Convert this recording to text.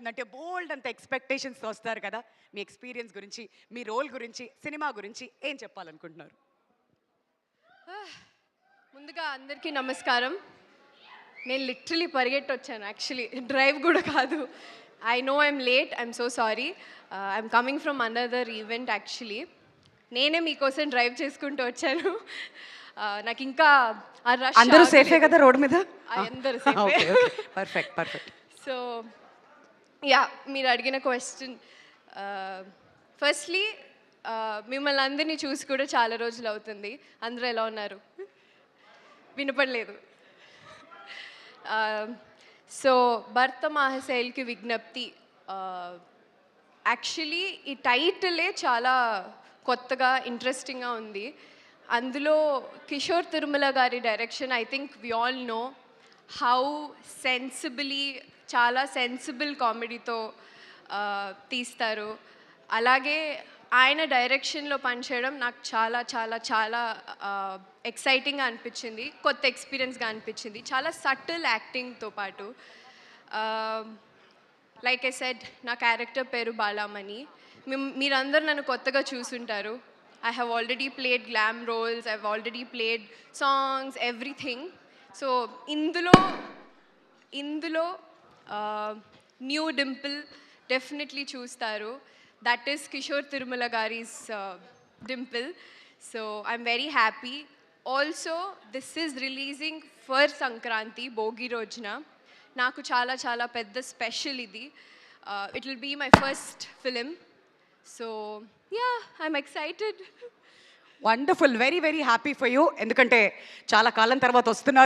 ఉండబోతుందంటే బోల్డ్ అంత ఎక్స్పెక్టేషన్స్తో వస్తారు కదా. మీ ఎక్స్పీరియన్స్ గురించి, మీ రోల్ గురించి, సినిమా గురించి ఏం చెప్పాలనుకుంటున్నారు? ముందుగా అందరికీ నమస్కారం. నేను లిటరలీ పరిగెట్టి వచ్చాను, యాక్చువల్లీ డ్రైవ్ కూడా కాదు. I know I'm late, I'm so sorry. I'm coming from another event actually. నేనే మీకోసం డ్రైవ్ చేసుకుంటూ వచ్చాను. నాకు ఇంకా ఆ రష్ అందరూ సేఫే కదా రోడ్ మీద? అందరూ సేఫే. Perfect perfect. సో యా, మీరు అడిగిన క్వశ్చన్, ఫస్ట్లీ మిమ్మల్ని అందరినీ చూసి కూడా చాలా రోజులు అవుతుంది. అందరూ ఎలా ఉన్నారు? వినపడలేదు. సో భర్త మహాశైల్కి విజ్ఞప్తి, యాక్చువల్లీ ఈ టైటిలే చాలా కొత్తగా ఇంట్రెస్టింగ్గా ఉంది. అందులో కిషోర్ తిరుమల గారి direction, I think we all know how sensibly, చాలా సెన్సిబుల్ కామెడీతో తీస్తారు. అలాగే ఆయన డైరెక్షన్లో పనిచేయడం నాకు చాలా చాలా చాలా ఎక్సైటింగ్గా అనిపించింది, కొత్త ఎక్స్పీరియన్స్గా అనిపించింది. చాలా సటిల్ యాక్టింగ్తో పాటు, లైక్ ఐ సెడ్, నా క్యారెక్టర్ పేరు బాలామణి. మీరందరూ నన్ను కొత్తగా చూసుంటారు. I have already played glam roles, I've already played songs, everything. So ఇందులో న్యూ డింపుల్ డెఫినెట్లీ చూస్తారు. దట్ ఈస్ కిషోర్ తిరుమల గారీస్ Dimple. So I'm very happy. Also this is releasing for Sankranti, Bhogi రోజున. నాకు చాలా చాలా పెద్ద స్పెషల్ ఇది. It will be my first film. So yeah, I'm excited. Wonderful, very very happy for you. ఎందుకంటే చాలా కాలం తర్వాత వస్తున్నారు.